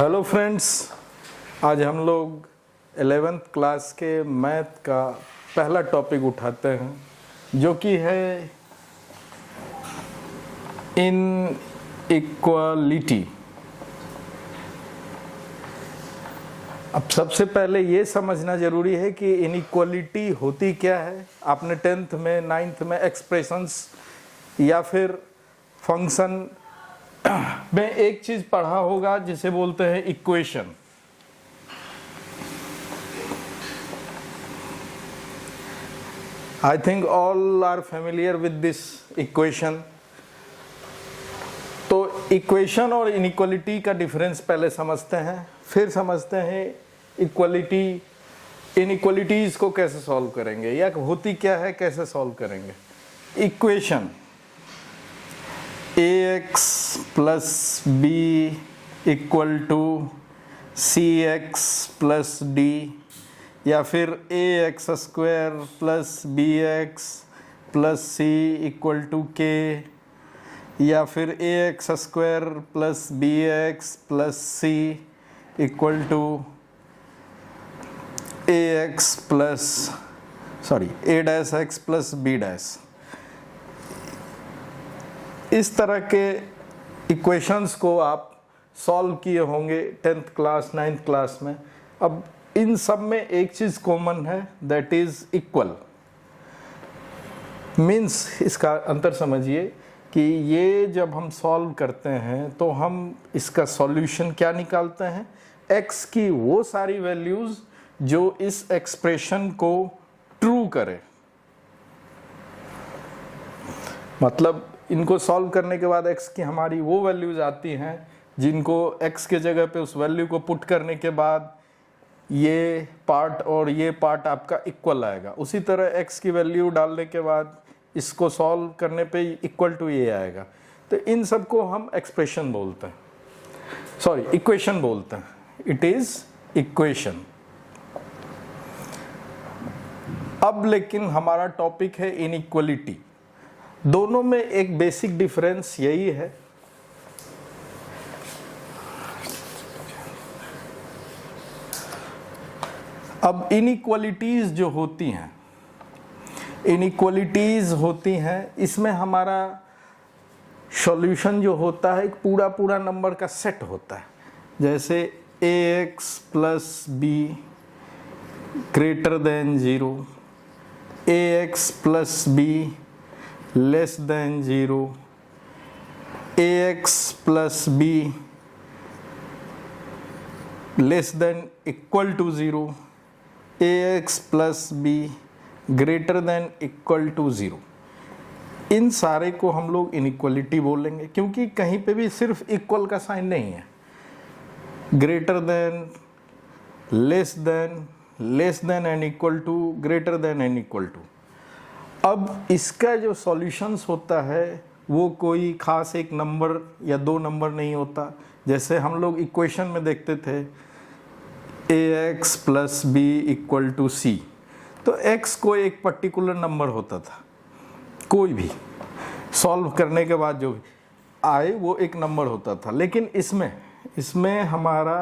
Hello friends, आज हम लोग 11th क्लास के मैथ का पहला टॉपिक उठाते हैं जो कि है इनइक्वालिटी। अब सबसे पहले ये समझना ज़रूरी है कि इनइक्वालिटी होती क्या है। आपने 10th में 9th में एक्सप्रेशंस या फिर फंक्शन में एक चीज पढ़ा होगा जिसे बोलते हैं equation. I think all are familiar with this equation. तो इक्वेशन और इनइक्वालिटी का डिफरेंस पहले समझते हैं, फिर समझते हैं इक्वालिटी इनइक्वालिटीज को कैसे सॉल्व करेंगे या होती क्या है, कैसे सॉल्व करेंगे। Equation ax plus B equal to c x plus d, या फिर ax square plus b x plus c equal to k, या फिर ax square plus b x plus c equal to ax plus a dash x plus b dash. इस तरह के equations को आप solve किए होंगे 10th क्लास 9th क्लास में। अब इन सब में एक चीज़ कॉमन है, दैट इज़ इक्वल। मीन्स इसका अंतर समझिए कि ये जब हम सॉल्व करते हैं तो हम इसका सॉल्यूशन क्या निकालते हैं, x की वो सारी वैल्यूज़ जो इस एक्सप्रेशन को ट्रू करे। मतलब इनको सॉल्व करने के बाद x की हमारी वो वैल्यूज आती हैं जिनको x के जगह पे उस वैल्यू को पुट करने के बाद ये पार्ट और ये पार्ट आपका इक्वल आएगा। उसी तरह x की वैल्यू डालने के बाद इसको सॉल्व करने पे इक्वल टू ये आएगा। तो इन सब को हम एक्सप्रेशन बोलते हैं, इक्वेशन बोलते हैं। It is equation. अब लेकिन हमारा टॉपिक है इनइक्वालिटी। दोनों में एक बेसिक डिफरेंस यही है, अब इनइक्वालिटीज जो होती हैं इसमें हमारा सॉल्यूशन जो होता है एक पूरा नंबर का सेट होता है। जैसे ax plus b greater than 0, ax plus b less than 0, ax plus b less than equal to 0, ax plus b greater than equal to 0। इन सारे को हम लोग इनइक्वालिटी बोलेंगे क्योंकि कहीं पे भी सिर्फ इक्वल का साइन नहीं है। Greater than, less than and equal to, greater than and equal to. अब इसका जो सॉल्यूशंस होता है वो कोई ख़ास एक नंबर या दो नंबर नहीं होता। जैसे हम लोग इक्वेशन में देखते थे ax plus B equal to C, तो x को एक पर्टिकुलर नंबर होता था, कोई भी सॉल्व करने के बाद जो आए वो एक नंबर होता था। लेकिन इसमें हमारा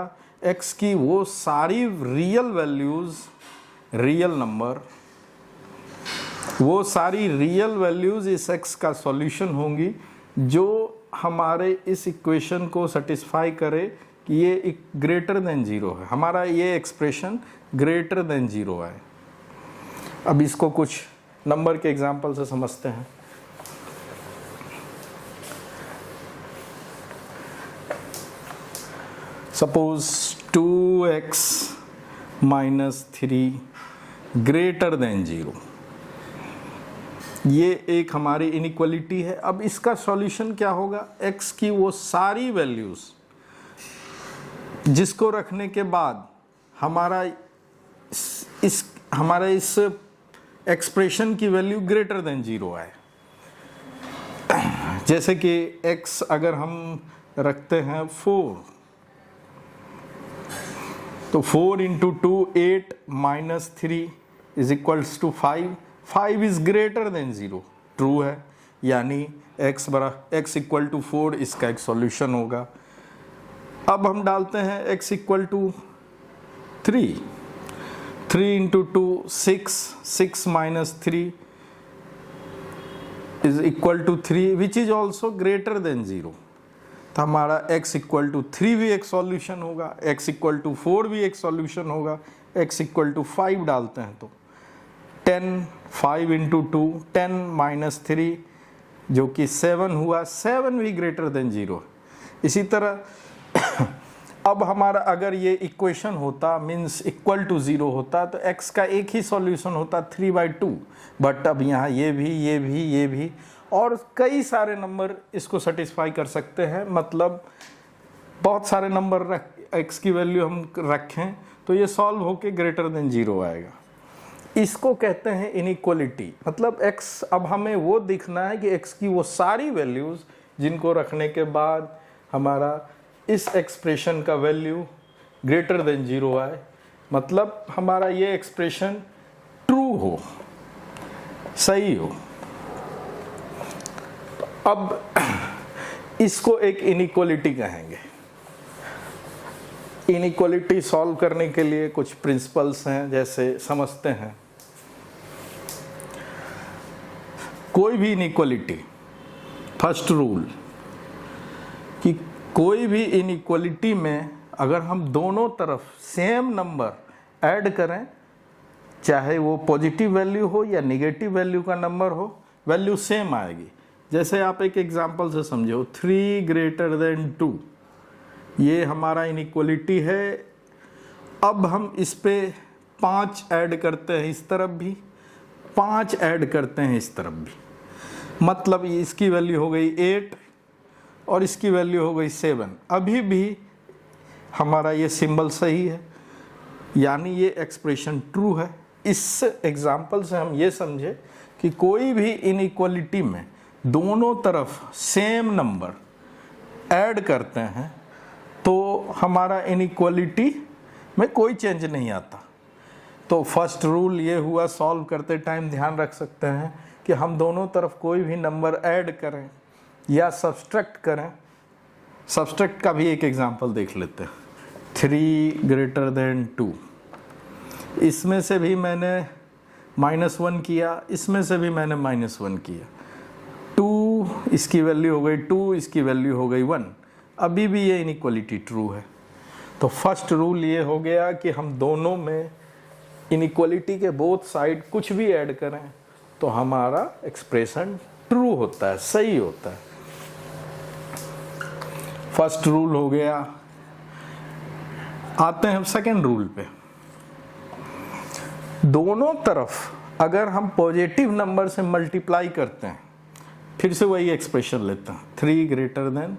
x की वो सारी रियल वैल्यूज़, रियल नंबर, वो सारी रियल वैल्यूज़ इस x का सॉल्यूशन होंगी जो हमारे इस इक्वेशन को सेटिस्फाई करे कि ये ग्रेटर देन 0 है, हमारा ये एक्सप्रेशन ग्रेटर देन 0 है। अब इसको कुछ नंबर के एग्जांपल से समझते हैं। Suppose 2x minus 3 greater than 0, ये एक हमारी इनइक्वालिटी है। अब इसका सॉल्यूशन क्या होगा, x की वो सारी वैल्यूज़ जिसको रखने के बाद हमारा इस एक्सप्रेशन की वैल्यू ग्रेटर देन 0 है। जैसे कि x अगर हम रखते हैं 4, तो 4 into 2 8 minus 3 is equals to 5। 5 is greater than 0, true है, यानी x इक्वल टू 4 इसका एक सॉल्यूशन होगा। अब हम डालते हैं x equal to 3, 3 into 2 6, 6 minus 3 is equal to 3 which is also greater than 0। तो हमारा x इक्वल टू 3 भी एक सॉल्यूशन होगा, x इक्वल टू 4 भी एक सॉल्यूशन होगा, x इक्वल टू 5 डालते हैं तो 10, 5 इंटू 2 10 माइनस 3 जो कि 7 हुआ, 7 भी ग्रेटर देन 0। इसी तरह अब हमारा अगर ये इक्वेशन होता मीन्स इक्वल टू 0 होता तो x का एक ही सॉल्यूशन होता 3/2, बट अब यहाँ ये भी और कई सारे नंबर इसको सेटिस्फाई कर सकते हैं। मतलब बहुत सारे नंबर x की वैल्यू हम रखें तो ये सॉल्व होके ग्रेटर देन 0 आएगा। इसको कहते हैं इनइक्वलिटी। मतलब x, अब हमें वो दिखना है कि x की वो सारी वैल्यूज़ जिनको रखने के बाद हमारा इस एक्सप्रेशन का वैल्यू ग्रेटर देन 0 आए, मतलब हमारा ये एक्सप्रेशन ट्रू हो, सही हो। अब इसको एक इनइक्वलिटी कहेंगे। इनइक्वलिटी सॉल्व करने के लिए कुछ प्रिंसिपल्स हैं, जैसे समझते हैं। कोई भी इनइक्वलिटी, फर्स्ट रूल कि कोई भी इनइक्वलिटी में अगर हम दोनों तरफ सेम नंबर ऐड करें, चाहे वो पॉजिटिव वैल्यू हो या नेगेटिव वैल्यू का नंबर हो, वैल्यू सेम आएगी। जैसे आप एक एग्जांपल से समझो, 3 ग्रेटर देन 2, ये हमारा इनइक्वलिटी है। अब हम इस पे 5 ऐड करते हैं, इस तरफ भी 5 ऐड करते हैं, इस तरफ भी, मतलब इसकी वैल्यू हो गई 8 और इसकी वैल्यू हो गई 7। अभी भी हमारा ये सिंबल सही है, यानी ये एक्सप्रेशन ट्रू है। इस एग्जांपल से हम ये समझे कि कोई भी इनइक्वलिटी में दोनों तरफ सेम नंबर ऐड करते हैं तो हमारा इनइक्वलिटी में कोई चेंज नहीं आता। तो फर्स्ट रूल ये हुआ, सॉल्व करते टाइम ध्यान रख सकते हैं कि हम दोनों तरफ कोई भी नंबर ऐड करें या सब्सट्रैक्ट करें। सब्सट्रैक्ट का भी एक एग्जांपल देख लेते हैं। 3 ग्रेटर देन 2, इसमें से भी मैंने -1 किया, इसमें से भी मैंने -1 किया। 2 इसकी वैल्यू हो गई 2, इसकी वैल्यू हो गई 1, अभी भी ये इनइक्वलिटी ट्रू है। तो फर्स्ट रूल ये हो गया कि हम दोनों में इनइक्वलिटी के बोथ साइड कुछ भी ऐड करें तो हमारा एक्सप्रेशन ट्रू होता है, सही होता है। फर्स्ट रूल हो गया। आते हैं सेकंड रूल पे। दोनों तरफ अगर हम पॉजिटिव नंबर से मल्टीप्लाई करते हैं, फिर से वही एक्सप्रेशन लेते हैं 3 ग्रेटर देन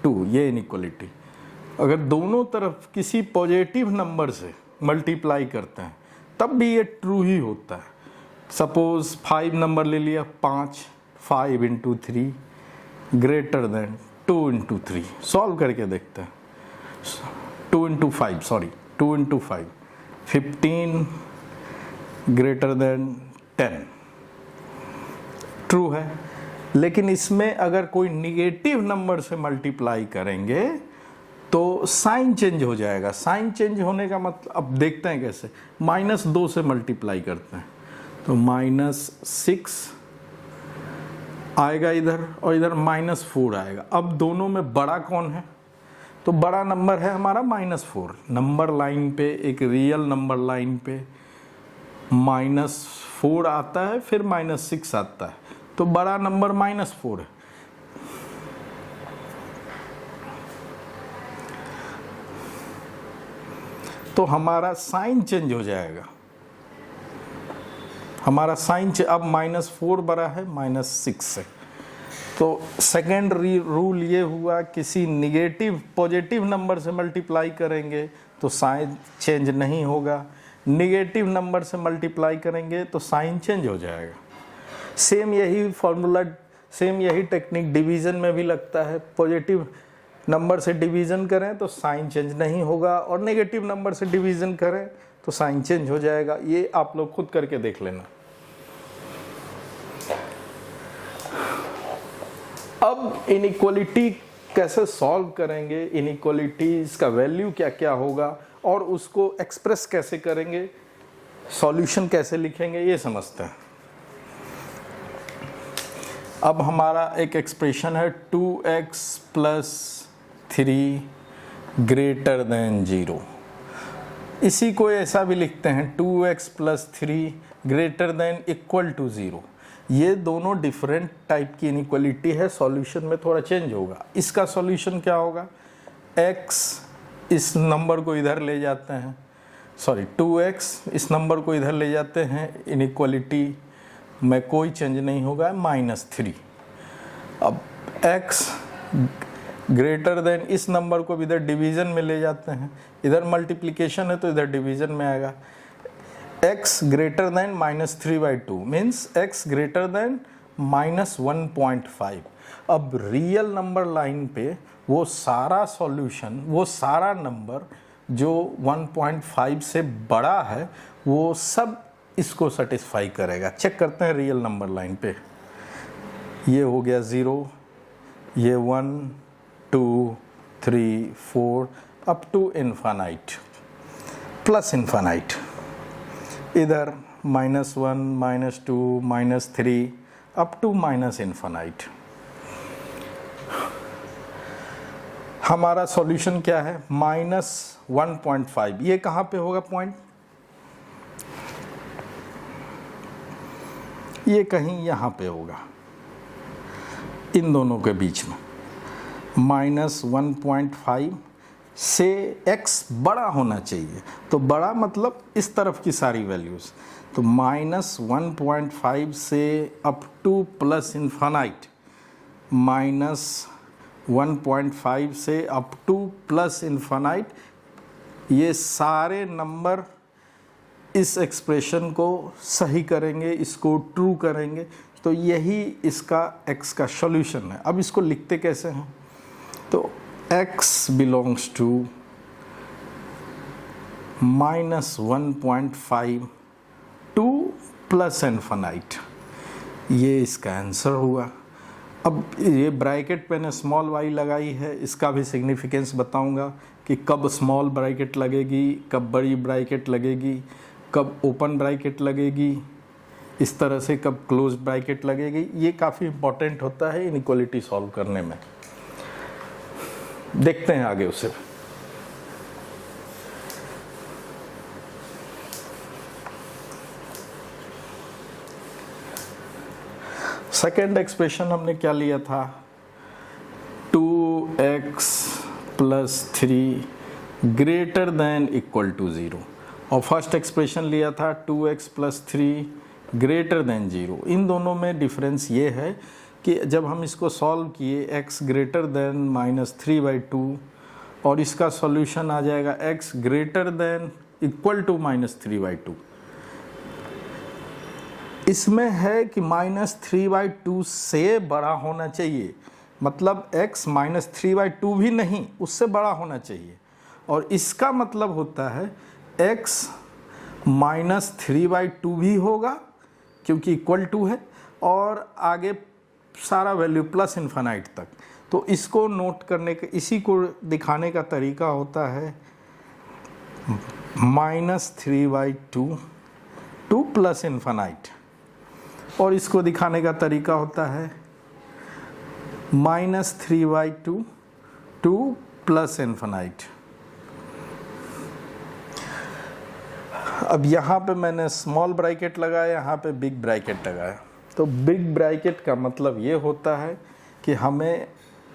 2, ये इनइक्वलिटी। अगर दोनों तरफ किसी पॉजिटिव नंबर से मल्टीप्लाई करते हैं तब भी ये ट्रू ही होता है। सपोज 5 नंबर ले लिया, 5 into 3 greater than 2 into 3, solve करके देखते हैं। 2 इंटू 5 15 ग्रेटर देन 10, ट्रू है। लेकिन इसमें अगर कोई निगेटिव नंबर से मल्टीप्लाई करेंगे तो साइन चेंज हो जाएगा। साइन चेंज होने का मतलब अब देखते हैं कैसे। -2 से मल्टीप्लाई करते हैं तो -6 आएगा इधर और इधर -4 आएगा। अब दोनों में बड़ा कौन है? तो बड़ा नंबर है हमारा -4। नंबर लाइन पे, एक रियल नंबर लाइन पे -4 आता है, फिर -6 आता है, तो बड़ा नंबर -4 है। तो हमारा साइन चेंज हो जाएगा। हमारा साइन अब -4 बड़ा है -6 से। तो सेकेंड रूल ये हुआ, किसी निगेटिव पॉजिटिव नंबर से मल्टीप्लाई करेंगे तो साइन चेंज नहीं होगा, निगेटिव नंबर से मल्टीप्लाई करेंगे तो साइन चेंज हो जाएगा। सेम यही फॉर्मूला, सेम यही टेक्निक डिवीज़न में भी लगता है। पॉजिटिव नंबर से डिवीज़न करें तो साइन चेंज नहीं होगा और नेगेटिव नंबर से डिवीज़न करें तो साइन चेंज हो जाएगा। ये आप लोग खुद करके देख लेना। अब इनइक्वलिटी कैसे सॉल्व करेंगे, इनइक्वालिटीज़ का वैल्यू क्या क्या होगा और उसको एक्सप्रेस कैसे करेंगे, सॉल्यूशन कैसे लिखेंगे, ये समझते हैं। अब हमारा एक एक्सप्रेशन है 2x + 3 ग्रेटर देन 0। इसी को ऐसा भी लिखते हैं 2x + 3 greater than equal to 0। ये दोनों डिफरेंट टाइप की इनइक्वालिटी है, सॉल्यूशन में थोड़ा चेंज होगा। इसका सॉल्यूशन क्या होगा, x इस नंबर को इधर ले जाते हैं, 2x इस नंबर को इधर ले जाते हैं, इनइक्वालिटी में कोई चेंज नहीं होगा, -3। अब x ग्रेटर देन इस नंबर को भी इधर डिवीज़न में ले जाते हैं, इधर मल्टीप्लिकेशन है तो इधर डिवीज़न में आएगा। x greater then -3/2 means x greater then -1.5। अब रियल नंबर लाइन पे वो सारा सॉल्यूशन, वो सारा नंबर जो 1.5 से बड़ा है वो सब इसको सेटिस्फाई करेगा। चेक करते हैं रियल नंबर लाइन पे, ये हो गया 0, ये 1, 2, 3, 4 up to infinite plus infinite, इधर -1, -2, -3 अप टू माइनस इन्फानाइट। हमारा सॉल्यूशन क्या है, -1.5। ये कहाँ पे होगा पॉइंट, ये कहीं यहाँ पे होगा, इन दोनों के बीच में। -1.5 से x बड़ा होना चाहिए, तो बड़ा मतलब इस तरफ की सारी वैल्यूज़, तो -1.5 से अप टू प्लस इन्फानाइट, -1.5 से अप टू प्लस इन्फानाइट, ये सारे नंबर इस एक्सप्रेशन को सही करेंगे, इसको ट्रू करेंगे, तो यही इसका x का सॉल्यूशन है। अब इसको लिखते कैसे हैं, तो x belongs to -1.5 to plus infinite, ये इसका आंसर हुआ। अब ये ब्रैकेट मैंने स्मॉल y लगाई है, इसका भी सिग्निफिकेंस बताऊंगा कि कब स्मॉल ब्रैकेट लगेगी, कब बड़ी ब्रैकेट लगेगी, कब ओपन ब्रैकेट लगेगी, इस तरह से कब क्लोज ब्रैकेट लगेगी। ये काफ़ी इंपॉर्टेंट होता है इनइक्वालिटी सॉल्व करने में। देखते हैं आगे उसे। सेकेंड एक्सप्रेशन हमने क्या लिया था, 2x + 3 greater than equal to 0, और फर्स्ट एक्सप्रेशन लिया था 2x + 3 ग्रेटर देन 0। इन दोनों में डिफरेंस ये है कि जब हम इसको सॉल्व किए x ग्रेटर देन -3/2 और इसका सॉल्यूशन आ जाएगा x greater than equal to -3/2। इसमें है कि -3/2 से बड़ा होना चाहिए, मतलब x -3/2 भी नहीं, उससे बड़ा होना चाहिए। और इसका मतलब होता है x -3/2 भी होगा क्योंकि इक्वल टू है, और आगे सारा वैल्यू प्लस इन्फानाइट तक। तो इसको नोट करने का, इसी को दिखाने का तरीका होता है -3/2 टू प्लस इन्फानाइट, और इसको दिखाने का तरीका होता है -3/2 टू प्लस इन्फानाइट। अब यहाँ पे मैंने स्मॉल ब्रैकेट लगाया, यहाँ पे बिग ब्रैकेट लगाया। तो बिग ब्रैकेट का मतलब ये होता है कि हमें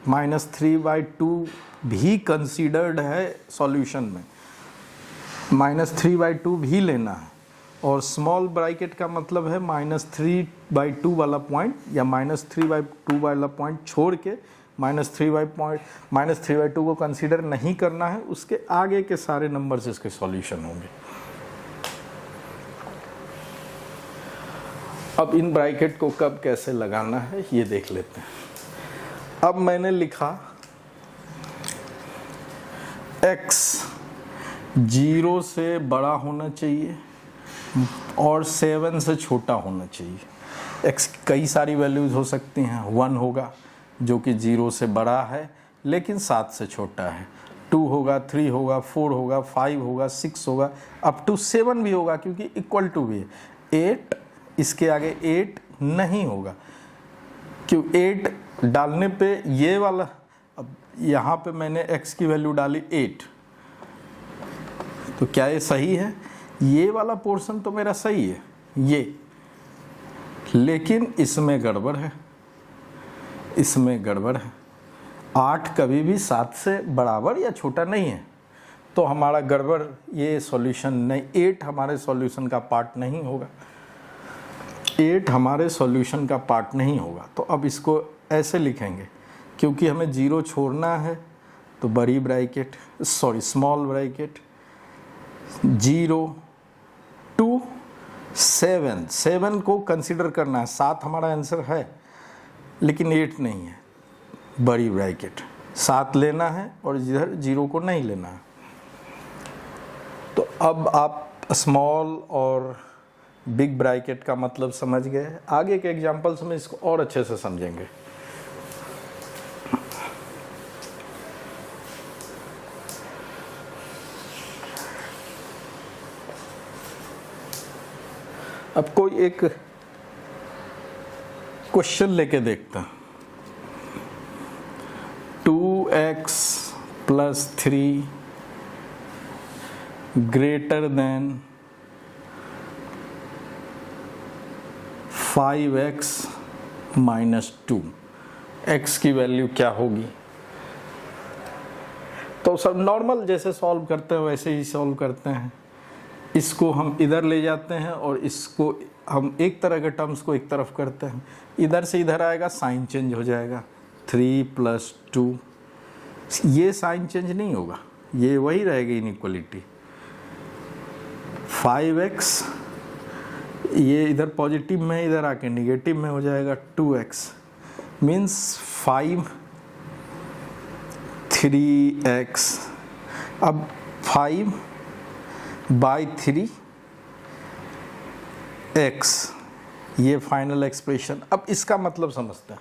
-3/2 भी कंसीडर्ड है सॉल्यूशन में, -3/2 भी लेना है। और स्मॉल ब्रैकेट का मतलब है -3/2 वाला पॉइंट, या -3/2 वाला पॉइंट छोड़ के -3/2 को कंसीडर नहीं करना है, उसके आगे के सारे नंबर्स इसके सॉल्यूशन होंगे। अब इन ब्रैकेट को कब कैसे लगाना है ये देख लेते हैं। अब मैंने लिखा x 0 से बड़ा होना चाहिए और 7 से छोटा होना चाहिए। x कई सारी वैल्यूज़ हो सकती हैं, 1 होगा जो कि 0 से बड़ा है लेकिन 7 से छोटा है। 2 होगा, 3 होगा, 4 होगा, 5 होगा, 6 होगा, अप टू 7 भी होगा क्योंकि इक्वल टू भी है। 8, इसके आगे 8 नहीं होगा क्यों, 8 डालने पे ये वाला, अब यहाँ पे मैंने x की वैल्यू डाली 8, तो क्या ये सही है? ये वाला पोर्शन तो मेरा सही है ये, लेकिन इसमें गड़बड़ है, इसमें गड़बड़ है। 8 कभी भी 7 से बराबर या छोटा नहीं है, तो हमारा गड़बड़, ये सॉल्यूशन नहीं, 8 हमारे सॉल्यूशन का पार्ट नहीं होगा, 8 हमारे सॉल्यूशन का पार्ट नहीं होगा। तो अब इसको ऐसे लिखेंगे, क्योंकि हमें 0 छोड़ना है तो बड़ी bracket, sorry small bracket, 0 to 7, 7 को कंसिडर करना है, 7 हमारा आंसर है लेकिन 8 नहीं है, बड़ी ब्रैकेट 7 लेना है और इधर 0 को नहीं लेना है। तो अब आप स्मॉल और बिग ब्रैकेट का मतलब समझ गए। आगे के एग्जांपल्स में इसको और अच्छे से समझेंगे। अब कोई एक क्वेश्चन लेके देखता, 2x + 3 greater than 5x - 2, x की वैल्यू क्या होगी? तो सब नॉर्मल जैसे सॉल्व करते हैं वैसे ही सॉल्व करते हैं। इसको हम इधर ले जाते हैं और इसको हम एक तरह के टर्म्स को एक तरफ करते हैं, इधर से इधर आएगा, साइन चेंज हो जाएगा, 3 + 2, ये साइन चेंज नहीं होगा, ये वही रहेगी इनइक्वलिटी। 5x ये इधर पॉजिटिव में, इधर आके निगेटिव में हो जाएगा, 2x मीन्स 5 3x। अब 5/3 x, ये फाइनल एक्सप्रेशन। अब इसका मतलब समझते हैं,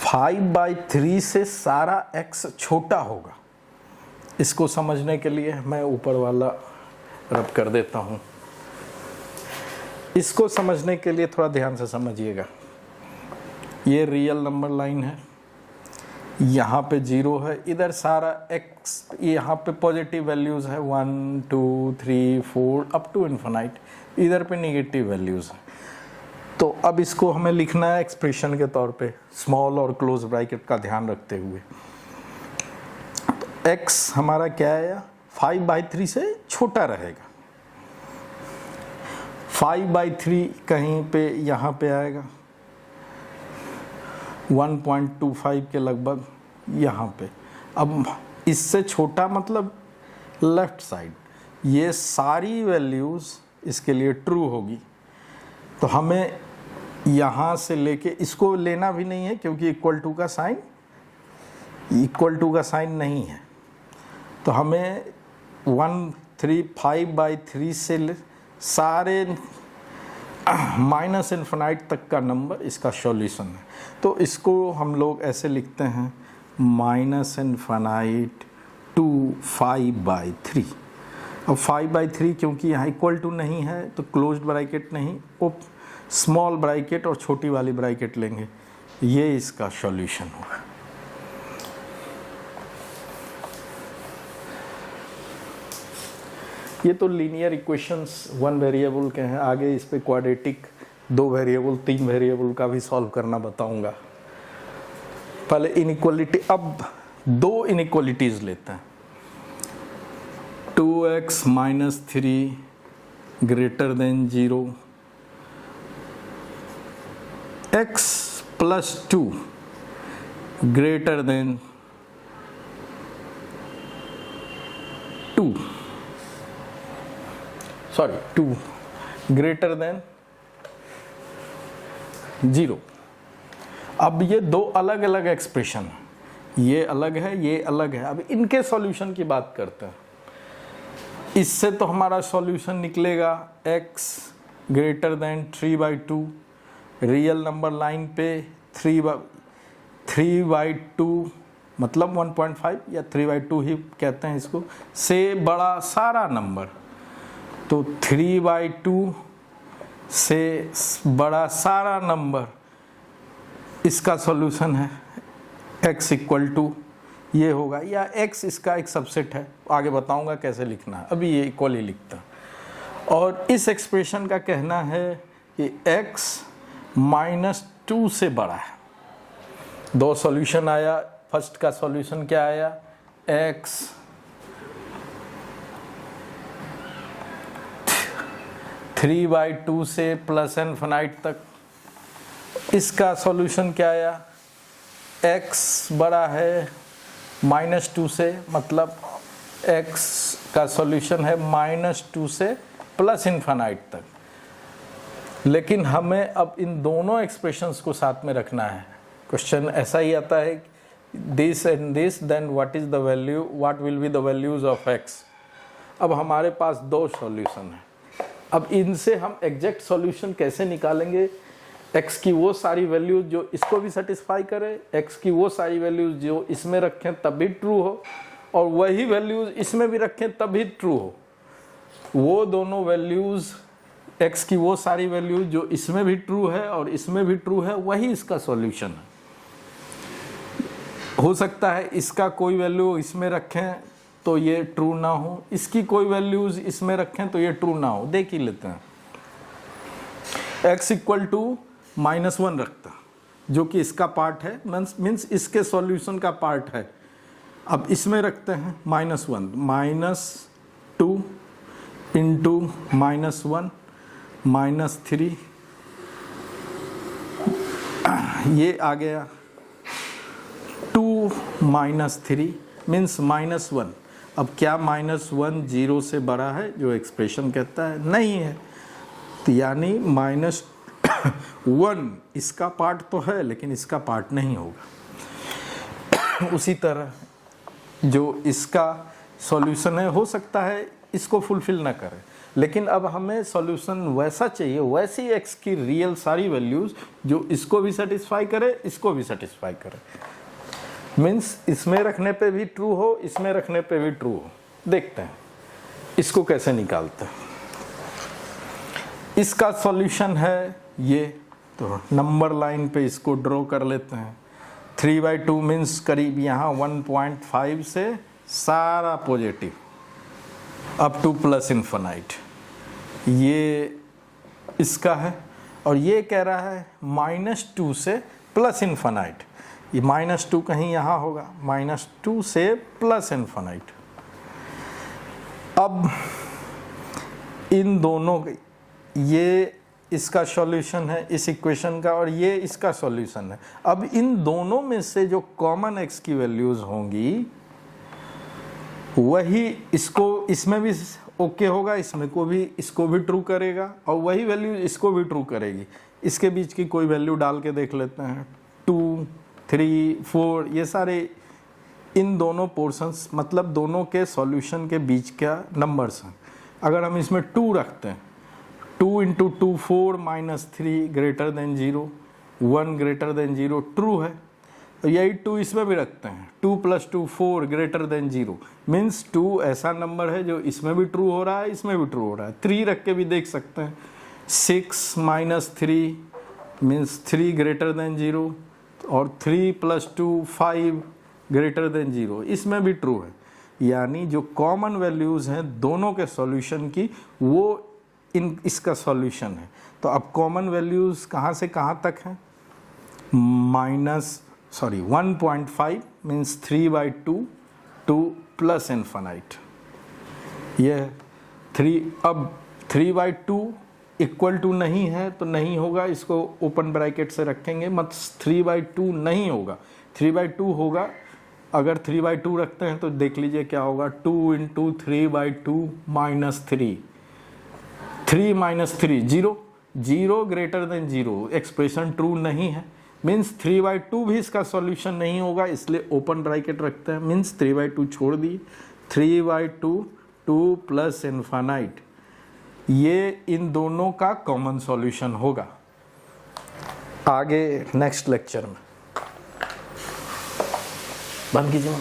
5/3 से सारा x छोटा होगा। इसको समझने के लिए मैं ऊपर वाला रब कर देता हूँ। इसको समझने के लिए थोड़ा ध्यान से समझिएगा। ये रियल नंबर लाइन है, यहाँ पे 0 है, इधर सारा x, यहाँ पे पॉजिटिव वैल्यूज़ है 1 2 3 4 अप टू इन्फिनाइट, इधर पे नेगेटिव वैल्यूज़ है। तो अब इसको हमें लिखना है एक्सप्रेशन के तौर पे, स्मॉल और क्लोज ब्रैकेट का ध्यान रखते हुए। तो x हमारा क्या है, 5/3 से छोटा रहेगा। 5/3 कहीं पे यहाँ पे आएगा 1.25 के लगभग यहाँ पे। अब इससे छोटा मतलब लेफ्ट साइड, ये सारी वैल्यूज़ इसके लिए ट्रू होगी। तो हमें यहाँ से लेके इसको लेना भी नहीं है क्योंकि इक्वल टू का साइन नहीं है। तो हमें 5/3 से सारे -इन्फिनाइट तक का नंबर इसका सॉल्यूशन है। तो इसको हम लोग ऐसे लिखते हैं -इन्फिनाइट टू 5/3। अब 5/3 क्योंकि यहाँ इक्वल टू नहीं है तो क्लोज्ड ब्रैकेट नहीं, वो स्मॉल ब्रैकेट और छोटी वाली ब्रैकेट लेंगे, ये इसका सॉल्यूशन होगा। ये तो लीनियर इक्वेशंस 1 वेरिएबल के हैं, आगे इस पे क्वाड्रेटिक 2 वेरिएबल 3 वेरिएबल का भी सॉल्व करना बताऊंगा। पहले इनइक्वालिटी, अब 2 इनइक्वालिटीज लेते हैं। 2x - 3 greater than 0, x + 2 greater than 2 greater than 0। अब ये 2 अलग अलग एक्सप्रेशन है, ये अलग है, ये अलग है। अब इनके सॉल्यूशन की बात करते हैं। इससे तो हमारा सॉल्यूशन निकलेगा x greater then 3/2, real number line पे 3/2 मतलब 1.5 या 3/2 ही कहते हैं इसको, से बड़ा सारा नंबर। तो 3/2 से बड़ा सारा नंबर इसका सॉल्यूशन है x इक्वल टू ये होगा, या x इसका एक सबसेट है, आगे बताऊंगा कैसे लिखना है, अभी ये इक्वल ही लिखता। और इस एक्सप्रेशन का कहना है कि x -2 से बड़ा है। दो सॉल्यूशन आया, फर्स्ट का सॉल्यूशन क्या आया, x 3/2 से प्लस इनफिनाइट तक। इसका सॉल्यूशन क्या आया, x बड़ा है -2 से, मतलब x का सॉल्यूशन है -2 से प्लस इनफिनाइट तक। लेकिन हमें अब इन दोनों एक्सप्रेशंस को साथ में रखना है। क्वेश्चन ऐसा ही आता है, this and this, then what is the value, what will be the values of x। अब हमारे पास दो सॉल्यूशन है, अब इनसे हम एग्जैक्ट सॉल्यूशन कैसे निकालेंगे, x की वो सारी वैल्यूज जो इसको भी सेटिस्फाई करे, x की वो सारी वैल्यूज जो इसमें रखें तब भी ट्रू हो, और वही वैल्यूज इसमें भी रखें तब भी ट्रू हो। वो दोनों वैल्यूज, x की वो सारी वैल्यूज जो इसमें भी ट्रू है और इसमें भी ट्रू है, वही इसका सॉल्यूशन है। हो सकता है इसका कोई वैल्यू इसमें रखें तो ये ट्रू ना हो, इसकी कोई वैल्यूज इसमें रखें तो ये ट्रू ना हो। देख ही लेते हैं। x इक्वल टू -1 रखता, जो कि इसका पार्ट है, मीन्स इसके सॉल्यूशन का पार्ट है। अब इसमें रखते हैं -1, -2 इंटू -1 -3, ये आ गया 2 -3 मीन्स -1। अब क्या -1 0 से बड़ा है, जो एक्सप्रेशन कहता है, नहीं है। तो यानी -1 इसका पार्ट तो है लेकिन इसका पार्ट नहीं होगा। उसी तरह जो इसका सॉल्यूशन है, हो सकता है इसको फुलफिल ना करे, लेकिन अब हमें सॉल्यूशन वैसा चाहिए, वैसी x की रियल सारी वैल्यूज जो इसको भी सेटिस्फाई करे, इसको भी सेटिस्फाई करे। मीन्स इसमें रखने पे भी ट्रू हो, इसमें रखने पे भी ट्रू हो। देखते हैं इसको कैसे निकालते हैं। इसका सॉल्यूशन है ये, तो नंबर लाइन पे इसको ड्रॉ कर लेते हैं। 3/2 मीन्स करीब यहाँ 1.5 से सारा positive up two plus infinite, ये इसका है। और ये कह रहा है -2 से प्लस इनफिनाइट, ये -2 कहीं यहाँ होगा, -2 से प्लस इनफिनाइट। अब इन दोनों, ये इसका सॉल्यूशन है इस इक्वेशन का, और ये इसका सॉल्यूशन है। अब इन दोनों में से जो कॉमन x की वैल्यूज होंगी वही इसको, इसमें भी ओके होगा, इसमें को भी, इसको भी ट्रू करेगा, और वही वैल्यू इसको भी ट्रू करेगी। इसके बीच की कोई वैल्यू डाल के देख लेते हैं, 2 3 4, ये सारे इन दोनों पोर्शंस, मतलब दोनों के सॉल्यूशन के बीच का नंबर्स हैं। अगर हम इसमें 2 रखते हैं, 2 × 2 4 -3 greater than 0, 1 greater than 0 true है। तो यही 2 इसमें भी रखते हैं, 2 + 2 4 ग्रेटर देन 0, मीन्स 2 ऐसा नंबर है जो इसमें भी ट्रू हो रहा है, इसमें भी ट्रू हो रहा है। 3 रख के भी देख सकते हैं, 6 - 3 मीन्स 3 ग्रेटर देन 0, और 3 + 2 5 ग्रेटर देन 0, इसमें भी ट्रू है। यानी जो कॉमन वैल्यूज़ हैं दोनों के सॉल्यूशन की, वो इसका सॉल्यूशन है। तो अब कॉमन वैल्यूज़ कहाँ से कहाँ तक हैं, 1.5 मीन्स 3/2 टू प्लस इनफिनाइट, ये 3। अब 3/2 इक्वल टू नहीं है तो नहीं होगा, इसको ओपन ब्रैकेट से रखेंगे, मत 3/2 नहीं होगा, 3/2 होगा। अगर 3/2 रखते हैं तो देख लीजिए क्या होगा, 2 × 3/2 -3, 3 - 3 0, 0 ग्रेटर देन 0, एक्सप्रेशन ट्रू नहीं है, मीन्स 3/2 भी इसका सॉल्यूशन नहीं होगा, इसलिए ओपन ब्रैकेट रखते हैं, मीन्स 3/2 छोड़ दिए, 3/2 2 प्लस इनफिनाइट, ये इन दोनों का कॉमन सॉल्यूशन होगा। आगे नेक्स्ट लेक्चर में। बंद कीजिए।